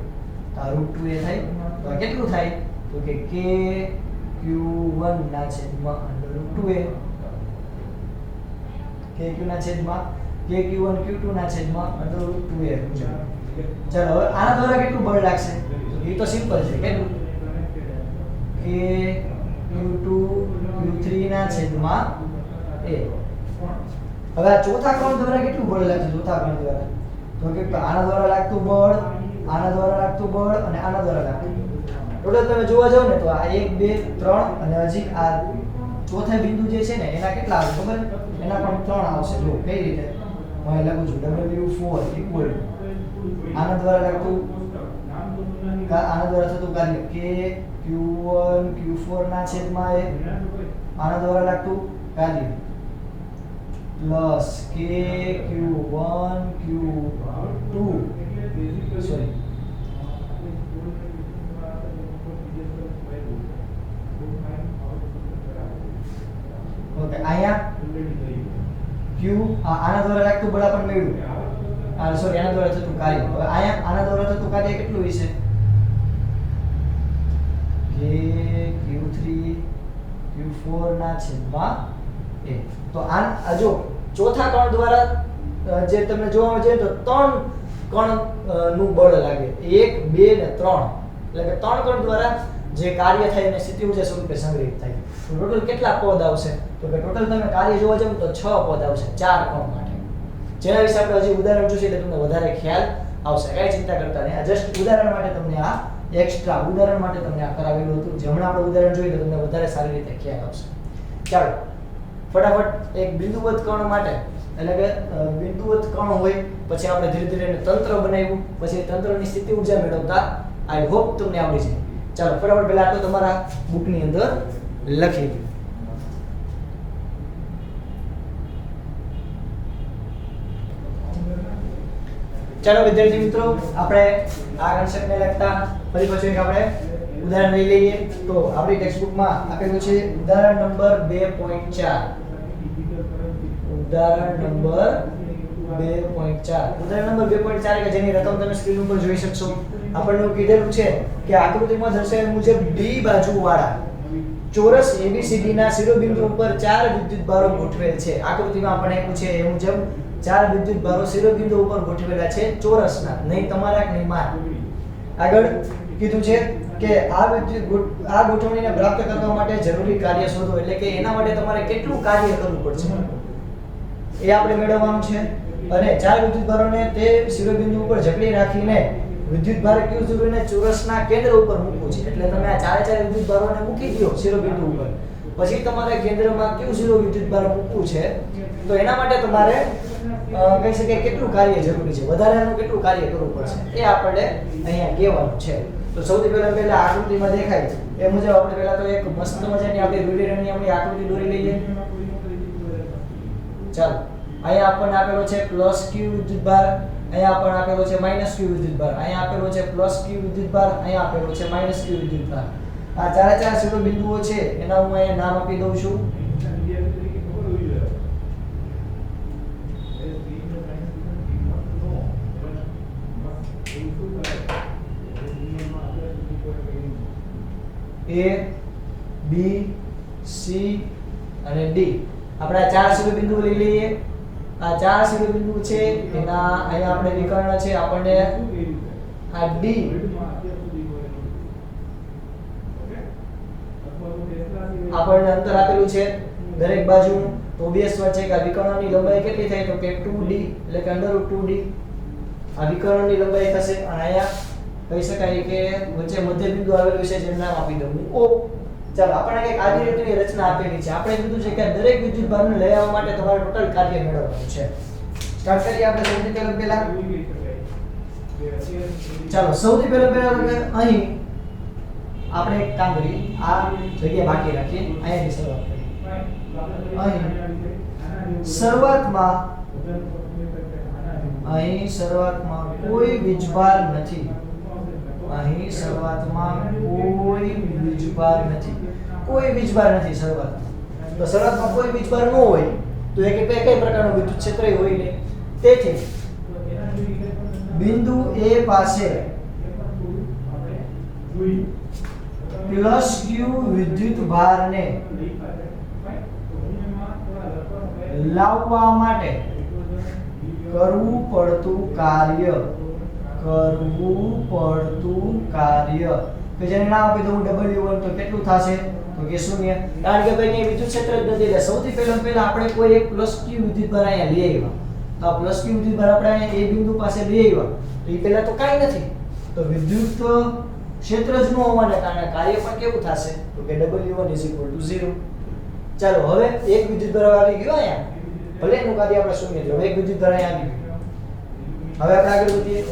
તો આ √2a થાય. તો આ કેટલું થાય? તો કે K Q1 ના છેદમાં √2a, K Q ના છેદમાં K Q1 Q2 ના છેદમાં √2a. ચાલો હવે આના દ્વારા કેટલું બળ લાગશે? એ તો સિમ્પલ છે, કેટલું? K Q2 Q3 ના છેદમાં a. હવે આ ચોથા કણ દ્વારા કેટલું બળ લાગશે? ચોથા કણ દ્વારા તો કે આના દ્વારા લાગતું બળ, આના દ્વારા લાગતું બળ અને આના દ્વારા લાગતું બળ. ટોટલ તમે જોવા જાવ ને તો આ 1 2 3 અને હજી આ ચોથા બિંદુ જે છે ને એના કેટલા આવે ખબર? એના પણ 3 આવશે. જો કઈ રીતે હું અહીં લખું છું, W4 ઇક્વલ આના દ્વારા લાગતું, આના દ્વારા થતું કાર્ય K Q1 Q4 ના છેદમાં a, આના દ્વારા લાગતું કાર્ય plus K Q1 Q2 sorry okay, અહીંયા Q આના દ્વારા લાગતું બળ પણ મેળવ્યું, સોરી આના દ્વારા થતું કાર્ય. હવે અહીંયા આના દ્વારા થતું કાર્ય કેટલું હશે? K Q3 Q4 ના છેદમાં a. તો આ જો ચોથા કણ દ્વારા જે તમને જોવા મળે તો 3 કણ નું બળ લાગે, 1 2 ને 3, એટલે કે 3 કણ દ્વારા જે કાર્ય થાય અને સ્થિતિ ઊર્જા સ્વરૂપે સંગ્રહિત થાય. તો ટોટલ કેટલા પદ આવશે? તો કે ટોટલ તમે કાર્ય જોવા જાવ તો 6 પદ આવશે 4 કણ માટે. જેના વિશે આપણે હજી ઉદાહરણ જોઈશે એટલે તમને વધારે ખ્યાલ આવશે, કઈ ચિંતા કરતા નહીં. આ જસ્ટ ઉદાહરણ માટે તમને આ એક્સ્ટ્રા ઉદાહરણ માટે તમને આ કરાવેલું હતું. જે હમણાં આપણે ઉદાહરણ જોઈએ તો તમને વધારે સારી રીતે ખ્યાલ આવશે. ચાલો ફટાફટ એક બિંદુવત કણ માટે, એટલે કે બિંદુવત કણ હોય પછી આપણે ધીરે ધીરે એને તંત્ર બનાવ્યું, પછી તંત્રની સ્થિતિ ઊર્જા મેળવતા આઈ હોપ તમને આવડી જાય. ચાલો ફટાફટ પહેલા આટલું તમારા બુકની અંદર લખી દો. ચાલો વિદ્યાર્થી મિત્રો, આપણે આ કન્સેપ્ટને લગતા ફરી પાછું એક આપણે ઉદાહરણ લઈ લઈએ. તો આપણી ટેક્સ્ટબુકમાં આપેલું છે ઉદાહરણ નંબર 2.4. ઉદાહરણ નંબર 2.4. ઉદાહરણ નંબર 2.4 કે જેની રકમ તમે સ્ક્રીન ઉપર જોઈ શકશો. આપણને કીધેલું છે કે આકૃતિમાં દર્શાવ્યા મુજબ ડી બાજુવાળા ચોરસ ABCD ના શિરોબિંદુ ઉપર 4 વિદ્યુત ભારો ગોઠવેલ છે. આકૃતિમાં આપણે એવું છે એ મુજબ 4 વિદ્યુત ભારો શિરોબિંદુ ઉપર ગોઠવેલા છે ચોરસના, નહીં તમારા નહીં મારા. આગળ કીધું છે કે આ ગોઠવણીને પ્રાપ્ત કરવા માટે જરૂરી કાર્ય શોધો, એટલે કે એના માટે તમારે કેટલું કાર્ય કરવું પડશે એ આપણે મેળવવાનું છે. અને 4 વિદ્યુત ભારોને તે શિરોબિંદુ ઉપર જકડી રાખીને વિદ્યુત ભાર Q0 ને ચોરસના કેન્દ્ર ઉપર મૂકવું છે. એટલે તમે આ 4 વિદ્યુત ભારોને મૂકી દો શિરોબિંદુ ઉપર, પછી તમારે કેન્દ્રમાં Q0 વિદ્યુત ભાર મૂકવું છે. તો એના માટે તમારે કહી શકાય કેટલું કાર્ય જરૂરી છે, વધારાનું કેટલું કાર્ય કરવું પડશે એ આપણે અહીંયા કહેવાનું છે. તો સૌથી પહેલા આકૃતિમાં દેખાય એ મુજબ આપણે પહેલા તો એક મસ્ત મજાની આપણી રૂઢિરણની આપણે આકૃતિ દોરી લઈએ. ચાલો, અહીંયા આપણને આપેલો છે પ્લસ q વિદ્યુતભાર, અહીંયા આપણને આપેલો છે માઈનસ q વિદ્યુતભાર, અહીંયા આપેલો છે પ્લસ q વિદ્યુતભાર, અહીંયા આપેલો છે માઈનસ q વિદ્યુતભાર. આ ચાર શિરોબિંદુઓ છે એના હું અહીંયા નામ આપી દઉં છું. A, B, C અને D. આપણે આ ચાર શિરોબિંદુઓ લઈ લઈએ. આ ચાર શિરોબિંદુ છે એના અહીંયા આપણે વિકર્ણ છે આપણને આ D આપણને અંતર આપેલું છે દરેક બાજુનું. તો ઓબ્વિયસ વાત છે કે આ વિકર્ણની લંબાઈ કેટલી થાય તો કે 2D એટલે કે √2D આ વિકર્ણની લંબાઈ થશે. અને અહીંયા કહી શકાય કે વચ્ચે મધ્યબિંદુ આવેલું છે જેનું નામ આપી દઉં O. ચાલો, આપણને એક આવી રીતની રચના આપેલી છે. આપણે કીધું છે કે દરેક વિદ્યુતભારને લઈ આવવા માટે તમારે ટોટલ કાર્ય મેળવવાનું છે. સ્ટાર્ટ કરીએ આપણે સૌથી પહેલા. ચાલો, સૌથી પહેલા અહીં આપણે એક કામ કરીએ, આ જગ્યા બાકી રાખીએ, અહીંયાથી શરૂઆત કરીએ. અહીં શરૂઆતમાં કોઈ વીજભાર નથી. અહીં શરૂઆતમાં કોઈ વીજભાર નથી. કોઈ વીજભાર નથી શરૂઆતમાં. તો શરૂઆતમાં કોઈ વીજભાર ન હોય તો એ કઈ પ્રકારનું વિદ્યુત ક્ષેત્ર હોય નહીં. તેથી બિંદુ A પાસે પ્લસ q વિદ્યુત ભારને લાવવા માટે કરવું પડતું કાર્ય કે જેને નામ આપી દઉં W1 તો કેટલું થશે તો કે 0. કારણ કે ભાઈ વિદ્યુત ક્ષેત્ર જ નથી. એટલે સૌથી પહેલા આપણે કોઈ એક પ્લસ q વિદ્યુતભાર અહીંયા લઈ આવ્યા. તો આ પ્લસ q વિદ્યુતભાર આપણે અહીંયા A બિંદુ પાસે લઈ આવ્યા. તો એ પહેલા તો કાંઈ નથી. તો વિદ્યુત ક્ષેત્ર જ ન હોવાને કારણે કાર્ય પણ કેવું થશે તો કે W1 0. ચાલો, હવે એક વિદ્યુતભાર આવી ગયો અહીંયા. ભલે એનું કાર્ય આપણે શૂન્ય છે. હવે એક વિદ્યુતભાર અહીંયા આવી ગયું. હવે આપણે આગળ વધીએ.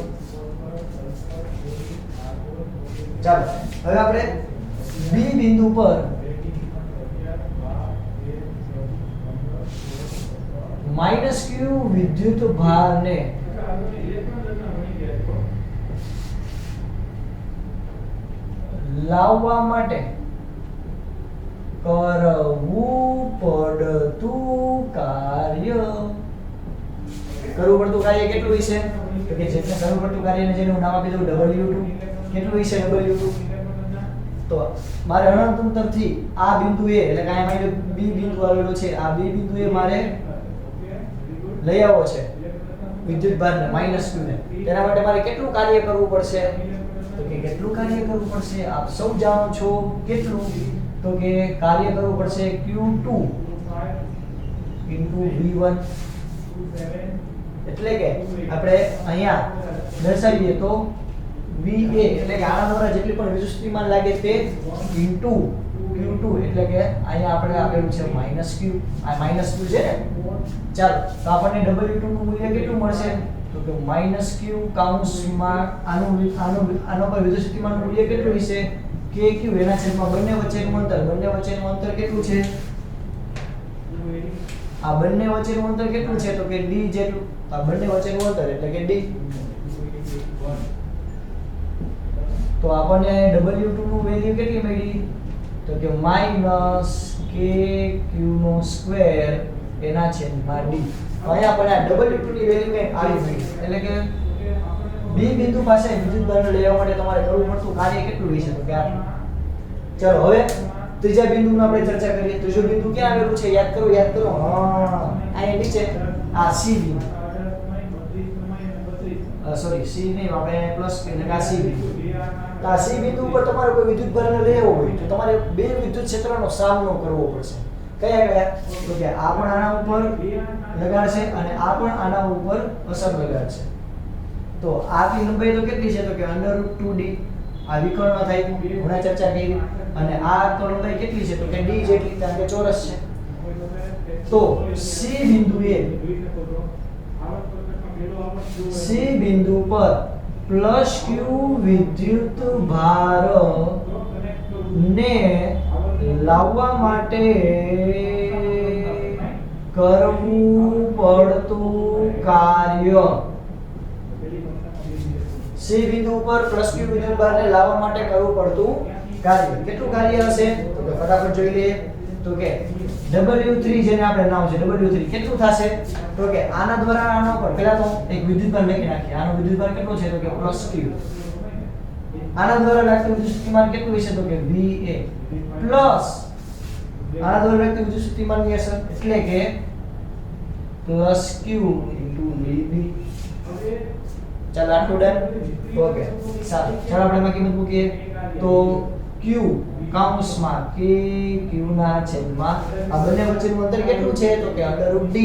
ચાલો, હવે આપણે B બિંદુ પર -q વિદ્યુત ભારને લાવવા માટે કરવું પડતું કાર્ય કેટલું હશે તો કે જેટલું કરવું પડતું કાર્યને જેનું નામ આપી દઉં W2. કેટલું હશે W2? તો મારે અનંત અંતરથી આ બિંદુએ એટલે કે અહીંયા B બિંદુ આવેલો છે. આ B બિંદુએ મારે લઈ આવવો છે વિદ્યુતભારને -q ને. તેના માટે મારે કેટલું કાર્ય કરવું પડશે તો કે કેટલું કાર્ય કરવું પડશે આપ સૌ જાણો છો. કેટલું તો કે કાર્ય કરવું પડશે Q2 V1. એટલે કે આપણે અહીંયા દર્શાવીએ તો VA એટલે કે આના દ્વારા જેટલી પણ વિદ્યુતસ્થિતિમાન લાગે તે ઇન્ટુ Q2 એટલે કે અહીંયા આપણે આપેલું છે -q. આ -q છે ને. ચાલો, તો આપણને W2 નું મૂલ્ય કેટલું મળશે તો કે -q કૌંસમાં આનો પર વિદ્યુતસ્થિતિમાનનું મૂલ્ય કેટલું હશે KQ એના છેદમાં બંને વચ્ચેનું અંતર કેટલું છે? આ બંને વચ્ચેનું અંતર કેટલું છે તો કે D જેટલું. આ બંને વચ્ચેનું અંતર એટલે કે D. તો આપણને W2 નું વેલ્યુ કેટલી મળી તો કે -kq² એના છેદમાં D. અહીંયા આપણે આ W2 ની વેલ્યુ કઈ આવી મળી. એટલે કે B બિંદુ પાસે વિદ્યુતભારને લેવા માટે તમારે કરવું પડતું કાર્ય કેટલું હશે તો કે આટલું. ચાલો, હવે ત્રીજા બિંદુની આપણે ચર્ચા કરીએ. ત્રીજો બિંદુ ક્યાં આવેલું છે યાદ કરો. અહીંયા નીચે આ C બિંદુ. સોરી, C નહીં, આપણે પ્લસ એટલે કે આ C બિંદુ. તો આ C બિંદુ ઉપર તમારે કોઈ વિદ્યુતભારને લેવો હોય તો તમારે બે વિદ્યુત ક્ષેત્રનો સામનો કરવો પડશે. કયા તો કે આ પણ આના ઉપર લગાડશે અને આ પણ આના ઉપર અસર લગાડશે. તો આની લંબાઈ તો કેટલી છે તો કે √2D. આ વિકર્ણ થાય હમણાં ચર્ચા કરી. અને આ તો લંબાઈ કેટલી છે તો કે D જેટલી, કારણ કે ચોરસ છે. તો C બિંદુ પર પ્લસ ક્યુ વિદ્યુત ભાર ને લાવવા માટે કરવું પડતું કાર્ય. સી બિંદુ ઉપર પ્લસ ક્યુ વિદ્યુત ભારને લાવવા માટે કરવું પડતું કાર્ય. કેટલું કાર્ય હશે તો કે ફટાફટ જોઈ લઈએ. તો કે W3 જેને આપણે નામ છે W3 કેટલું થશે તો કે આના દ્વારા આના ઉપર પહેલા તો એક વિદ્યુત ભાર લખી નાખીએ. આનો વિદ્યુત ભાર કેટલો છે તો કે પ્લસ q. આના દ્વારા લાગતું વિદ્યુત સ્થિતિમાન કેટલું હશે તો કે VA પ્લસ આના દ્વારા લાગતું વિદ્યુત સ્થિતિમાનની અસર એટલે કે પ્લસ q VB. ચાલો આટલું ડન. ઓકે સારું, ચાલો આપણે એમાં કિંમત મૂકીએ. તો q કૌંસમાં k q ના છેદમાં આ બંને વચ્ચેનું અંતર કેટલું છે તો કે √d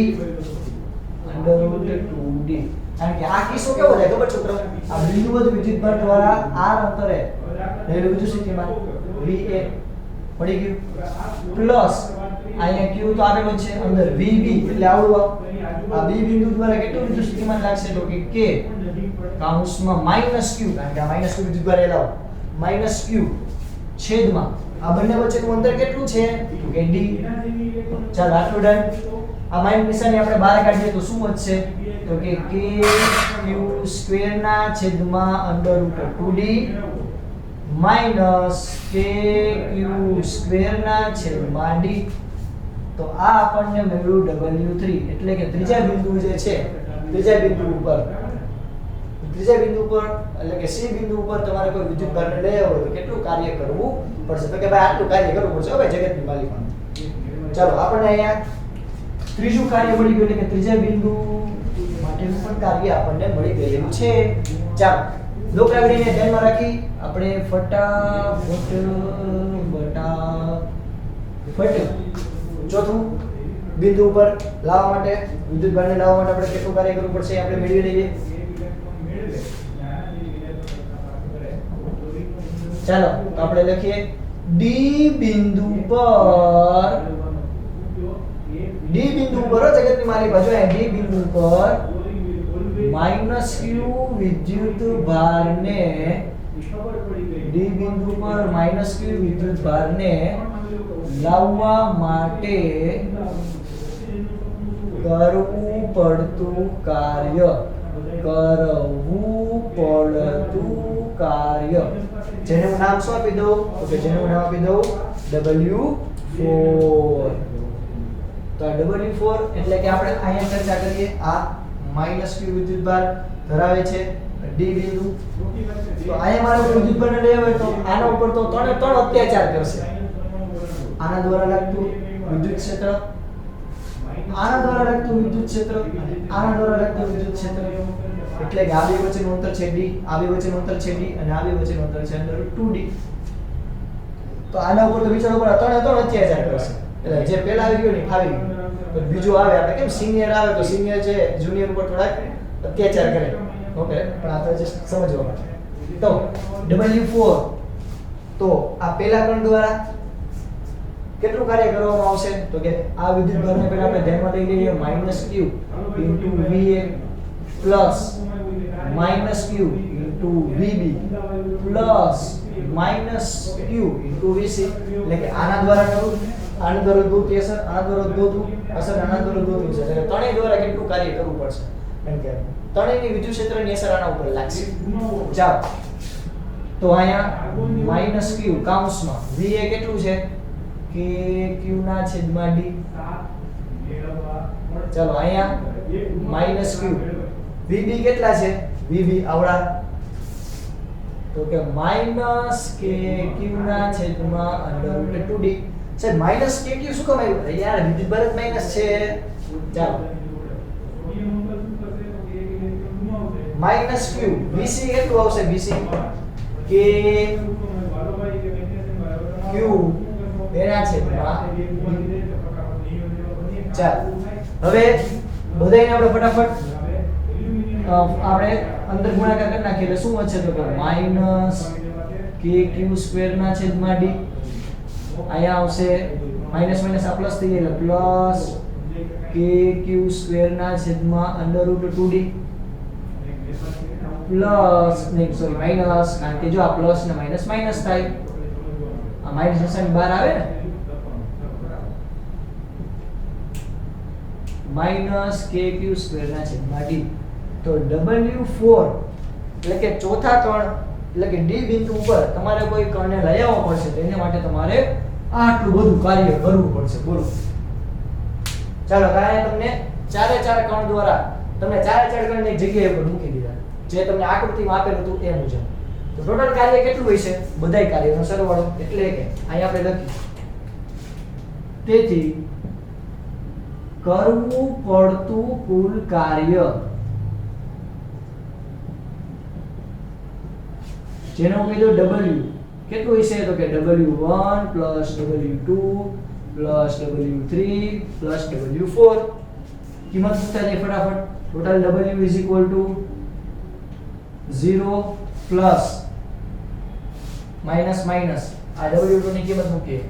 √2d. કારણ કે આ કિસ્સો કેવો છે ખબર છોકરો, આ બિંદુવત વિદ્યુત ભાર દ્વારા r અંતરે રહેલું વિદ્યુત સ્થિતિમાન VA પડી ગયું પ્લસ અહીંયા q તો આવેલો છે અંદર VB એટલે આવડું આ b બિંદુ દ્વારા કેટલું વિદ્યુત સ્થિતિમાન લાગશે તો કે k કૌંસમાં -q. કારણ કે આ -q વિદ્યુત ભાર એલાવ -q છેદમાં આ બંને વચ્ચેનું અંતર કેટલું છે તો કે d. ચાલો આટલું ડન. આ માઈનસ નિશાની આપણે બહાર કાઢીએ તો શું વધશે તો કે kq² ના છેદમાં √2d માઈનસ kq² ના છેદમાં d. તો આ આપણને મળ્યું W3 એટલે કે ત્રીજા બિંદુ જે છે ત્રીજા બિંદુ ઉપર એટલે કે સી બિંદુ ઉપર તમારે કોઈ વિદ્યુત ભારને લઈ આવવો તો કેટલું કાર્ય કરવું પડશે તો કે ભાઈ આટલું કાર્ય કરવું પડશે હવે જગતની માલિકામાં. ચાલો આપણને અહીંયા ત્રીજું કાર્ય મળી ગયું એટલે કે ત્રીજા બિંદુ માટેનું પણ કાર્ય આપણને મળી ગયેલું છે. ચાલો લોકલાગણીને ધ્યાનમાં રાખી આપણે ફટાફટ ચોથું બિંદુ ઉપર લાવવા માટે વિદ્યુત ભારને લાવવા માટે આપણે કેટલું કાર્ય કરવું પડશે આપણે મેળવી લઈએ. ચાલો તો આપણે લખીએ ડી બિંદુ પર જગતની મારી બાજુ ડી બિંદુ પર -q વિદ્યુત ભારને ડી બિંદુ પર -q વિદ્યુત ભારને લાવવા માટે કરવું પડતું કાર્ય જેને હું નામ શું આપી દઉં તો જેને હું નામ આપી દઉં W4. તો આ W4 એટલે કે આપણે અહીંયા ચર્ચા કરીએ આ -q વિદ્યુત ભાર ધરાવે છે ડી બિંદુ. તો અહીંયા મારે વિદ્યુત ભારને લઈ આવે તો આના ઉપર તો ત્રણે ત્રણ અત્યાચાર કરશે. આના દ્વારા લાગતું વિદ્યુત ક્ષેત્ર, આના દ્વારા લાગતું વિદ્યુત ક્ષેત્ર, આના દ્વારા લાગતું વિદ્યુત ક્ષેત્ર એટલે કે આ બે વચ્ચેનું અંતર છે d, આ બે વચ્ચેનું અંતર છે d અને આ બે વચ્ચેનું અંતર છે √2d. તો આના ઉપર તો વિચારો પર ત્રણે ત્રણ અત્યાચાર કરશે. એટલે જે પહેલા આવી ગયો ને ફાવી ગયું તો બીજો આવે આપણે કેમ સિનિયર આવે તો સિનિયર છે જુનિયર ઉપર થોડા અત્યાચાર કરે. ઓકે પણ આ તો જસ્ટ સમજવા માટે. તો W4 તો આ પહેલા કણ દ્વારા કેટલું કાર્ય કરવામાં આવશે તો કે આ વિદ્યુત ભારને પહેલા આપણે ધ્યાનમાં લઈ લઈએ -q VA plus -q VB plus -q VC. એટલે કે આના દ્વારા કરું આના દ્વારા દોતી અસર, આના દ્વારા દોતું અસર, આના દ્વારા દોતું અસર એટલે ત્રણેય દ્વારા કેટલું કાર્ય કરવું પડશે કારણ કે ત્રણેયની વિદ્યુત ક્ષેત્રની અસર આના ઉપર લાગશે. ચાલો તો અહીંયા -q કૌંસમાં VA કેટલું છે કે q ના છેદમાં d. ચાલો અહીંયા -q VB કેટલા છે VB આવડા તો કે -kq ના છેદમાં √2d. સાહેબ -kq શું કામ આવ્યું યાર વિદ્યુત ભાર જ માઈનસ છે. ચાલો -q VC કેટલું આવશે VC કે q એના છેદમાં. ચાલો હવે બધાયને આપણે ફટાફટ આપણે અંદર ગુણાકાર કરી નાખીએ એટલે શું વધશે તો કે -kq² ના છેદમાં d. અહીંયા આવશે માઈનસ માઈનસ આ પ્લસ થઈ જાય એટલે પ્લસ kq² ના છેદમાં √2d પ્લસ નહીં સોરી માઈનસ, કારણ કે જો આ પ્લસ ને માઈનસ માઈનસ થાય, આ માઈનસ નિશાની બહાર આવે ને, માઈનસ kq² ના છેદમાં d. તો w4 એટલે કે ચોથા કણ એટલે કે d બિંદુ ઉપર તમારે કોઈ કણને લઈ આવવો પડશે, તો એને માટે તમારે આટલું બધું કાર્ય કરવું પડશે. બોલો ચાલો, કાંઈ તમને ચારે ચાર કણ દ્વારા તમને ચારે ચાર કણને એક જગ્યાએ પર મૂકી દીધા, જે તમને આકૃતિમાં આપેલું હતું એ મુજબ. તો ટોટલ કાર્ય કેટલું હોય છે? બધાય કાર્યનો સરવાળો, એટલે કે અહીં આપણે લખીએ તેથી કરવું પડતું કુલ કાર્ય, જેનો કહી દો w, કેટલું હશે? તો કે w1 w2 w3 w4. કિંમત મૂકતા જાય ફટાફટ. Total w is equal to 0 plus minus minus આ w2 ની કિંમત મૂકીએ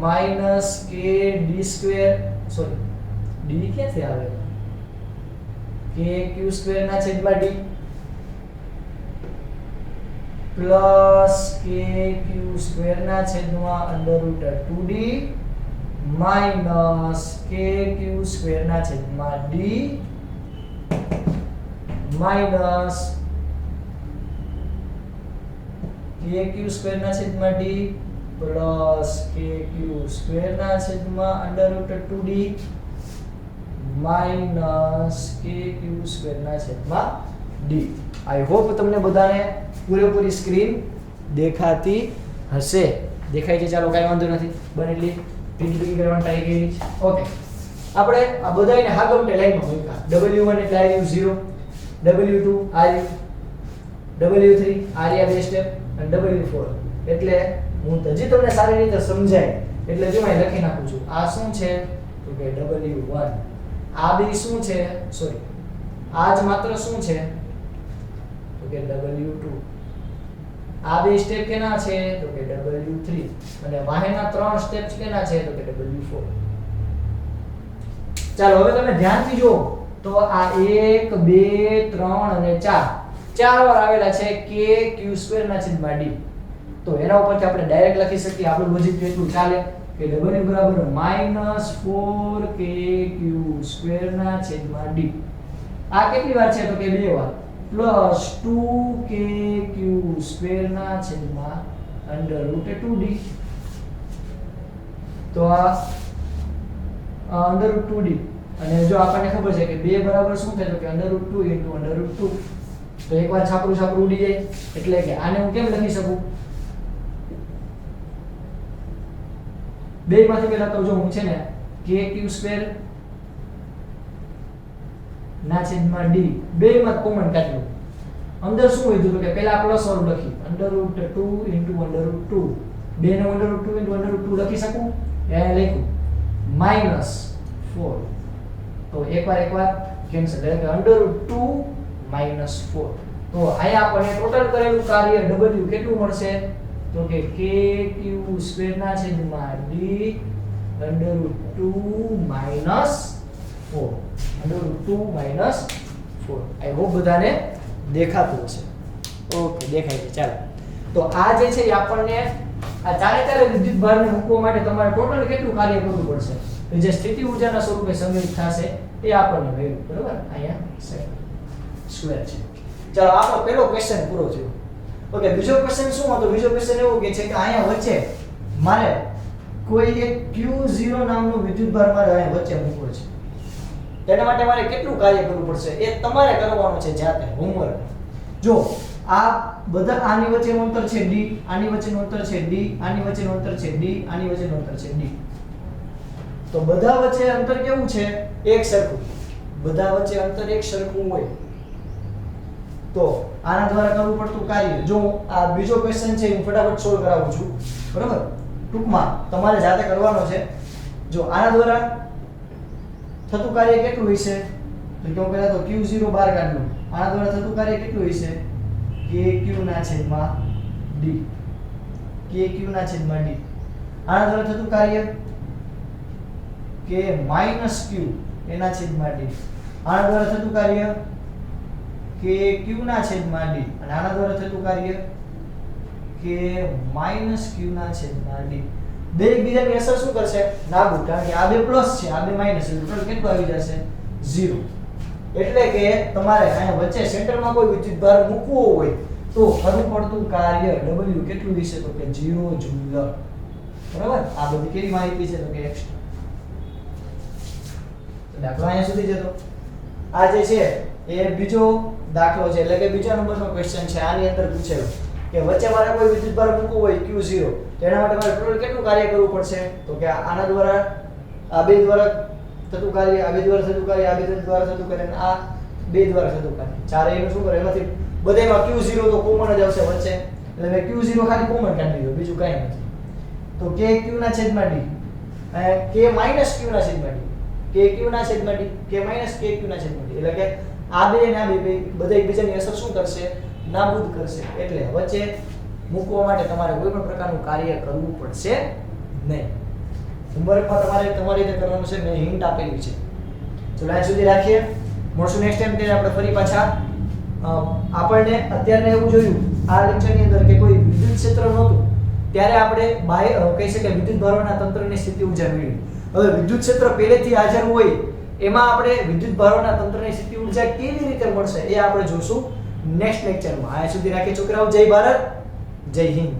minus k d², sorry d ક્યાંથી આવે? kq² ના છેદમાં d પ્લસ kq² ના છેદમાં √2d માઈનસ kq² ના છેદમાં d માઈનસ kq² ના છેદમાં d પ્લસ kq² ના છેદમાં √2d માઈનસ kq² ના છેદમાં d. આઈ હોપ તમને બધાને પૂરેપૂરી સ્ક્રીન દેખાતી હશે. દેખાય છે? ચાલો કાંઈ વાંધો નથી, બનેલી ભીગી કરવાની ટ્રાય કરી. ઓકે, આપણે આ બધાને હાગમટે લાઈનમાં મૂક્યા. w1 એટલે આર્યું 0, w2 આર્યું, w3 આર્યા બે સ્ટેપ, અને w4 એટલે હું હજી તમને સારી રીતે સમજાય એટલે જો અહીં લખી નાખું છું. આ શું છે? તો કે w1. આ બી શું છે? સોરી, આ જ માત્ર શું છે? તો કે w2. આ બે સ્ટેપ કેના છે? તો કે w3. અને વાહેના ત્રણ સ્ટેપ કેના છે? તો કે w4. ચાલો હવે તમે ધ્યાનથી જુઓ તો આ 1 2 3 અને 4 ચાર વાર આવેલા છે kq² ના છેદમાં d. તો એના ઉપરથી આપણે ડાયરેક્ટ લખી શકીએ, આપણું લોજિક એટલું ચાલે કે w બરાબર -4kq² ના છેદમાં d. આ કેટલી વાર છે? તો કે બે વાર, પ્લસ 2kq² ના છેદમાં √2d. તો આ √2d, અને જો આપણને ખબર છે કે 2 બરાબર શું થાય? તો કે √2 * √2. તો એકવાર છાપરું છાપરું ઉડી જાય, એટલે કે આને હું કેમ લખી શકું? બે માંથી પહેલા તો જો હું છે ને kq² ના છેદમાં d બે માં કોમન કાઢી લઉં. અંદર શું વધ્યું? તો કે પહેલા પ્લસ વાળું લખી √2 * √2. બે ને √2 * √2 લખી શકું? એને લખ્યું -4. તો એકવાર કેન્સલ, એટલે કે √2 - 4. તો અહીંયા આપણને ટોટલ કરેલું કાર્ય w કેટલું મળશે? તો કે kq² ના છેદમાં d √2 - 4. √2 - 4. આઈ હોપ બધાને દેખાતું હશે. ઓકે, દેખાય છે. ચાલો, તો આ જે છે એ આપણને આ ચારે ચારે વિદ્યુત ભારને મૂકવા માટે તમારે ટોટલ કેટલું કાર્ય કરવું પડશે, જે સ્થિતિ ઊર્જાના સ્વરૂપે સંગ્રહિત થશે એ આપણને મળ્યું. બરાબર, અહીંયા સ્ક્વેર છે. ચાલો, આપણો પહેલો ક્વેશ્ચન પૂરો થયો. ઓકે, બીજો ક્વેશ્ચન શું હતો? બીજો ક્વેશ્ચન એવો કે છે કે અહીંયા વચ્ચે મારે કોઈ એક Q0 નામનો વિદ્યુત ભાર મારે અહીંયા વચ્ચે મૂકવો છે. તેના માટે મારે કેટલું કાર્ય કરવું પડશે એ તમારે કરવાનું છે જાતે, હોમવર્ક. જો આ બધા આની વચ્ચેનું અંતર છે d, આની વચ્ચેનું અંતર છે d, આની વચ્ચેનું અંતર છે d, આની વચ્ચેનું અંતર છે d. તો બધા વચ્ચે અંતર કેવું છે? એક સરખું. બધા વચ્ચે અંતર એક સરખું હોય તો આના દ્વારા કરવું પડતું કાર્ય, જો આ બીજો ક્વેશ્ચન છે હું ફટાફટ સોલ્વ કરાવું છું. બરાબર, ટૂંકમાં તમારે જાતે કરવાનો છે. જો આના દ્વારા થતું કાર્ય કેટલું હશે? તો કે હું પહેલા તો Q0 બહાર કાઢ લઉં. આના દ્વારા થતું કાર્ય કેટલું હશે? kq ના છેદમાં d. kq ના છેદમાં d. આના દ્વારા થતું કાર્ય કે -q એના છેદમાં d. આના દ્વારા થતું કાર્ય k કે q ના છેદમાં d અને આના દ્વારા થતું કાર્ય કે માઈનસ q ના છેદમાં d. બે એકબીજાની અસર શું કરશે? નાબૂદ. કારણ કે આ બે પ્લસ છે, આ બે માઈનસ છે, ટોટલ કેટલું આવી જશે? 0. એટલે કે તમારે અહીંયા વચ્ચે સેન્ટરમાં કોઈ વિદ્યુતભાર મૂકવો હોય તો કરવું પડતું કાર્ય w કેટલું હશે? તો કે 0 જૂલ. બરાબર? આ બધી કેવી માહિતી છે? તો કે એક્સ્ટ્રા. દાખલો અહીંયા સુધી જતો. આ જે છે એ બીજો દાખલો છે, એટલે કે બીજા નંબરનો ક્વેશ્ચન છે. આની અંદર પૂછેલો કે વચ્ચે મારે કોઈ વિદ્યુતભાર મૂકવો હોય q0, તો એના માટે મારે ટોટલ કેટલું કાર્ય કરવું પડશે? તો કે આના દ્વારા, આ બે દ્વારા થતું કાર્ય, આ બે દ્વારા થતું કાર્ય, આ બે દ્વારા થતું કાર્ય અને આ બે દ્વારા થતું કાર્ય. ચારે એનું શું કરે? એમાંથી બધામાં q0 તો કોમન જ આવશે વચ્ચે, એટલે મેં q0 ખાલી કોમન કાઢી દીધો, બીજું કાંઈ નથી. તો k q ના છેદમાં d અને k માઈનસ q ના છેદમાં d, k q ના છેદમાં d, k minus k q ના છેદમાં d, એટલે કે આ બે અને આ બે બધા એકબીજાની અસર શું કરશે? નાબૂદ કરશે. એટલે વચ્ચે મૂકવા માટે તમારે કોઈ પણ પ્રકારનું કાર્ય કરવું પડશે નહીં. હોમવર્કમાં તમારે તમારી રીતે કરવાનું છે, મેં હિન્ટ આપેલી છે. ચલો અહીં સુધી રાખીએ. મળશું નેક્સ્ટ ટાઈમ ત્યારે આપણે ફરી પાછા. આપણને અત્યારે એવું જોયું આ લેક્ચરની અંદર કે કોઈ વિદ્યુત ક્ષેત્ર નહોતું, ત્યારે આપણે કહી શકાય વિદ્યુત ભારોના તંત્રની સ્થિતિ ઊર્જા મેળવી. હવે વિદ્યુત ક્ષેત્ર પહેલેથી હાજર હોય એમાં આપણે વિદ્યુત ભારોના તંત્રની સ્થિતિ ઊર્જા કેવી રીતે મળશે એ આપણે જોશું નેક્સ્ટ લેક્ચરમાં. આ સુધી રાખીએ છોકરાઓ. જય ભારત, જય હિન્દ.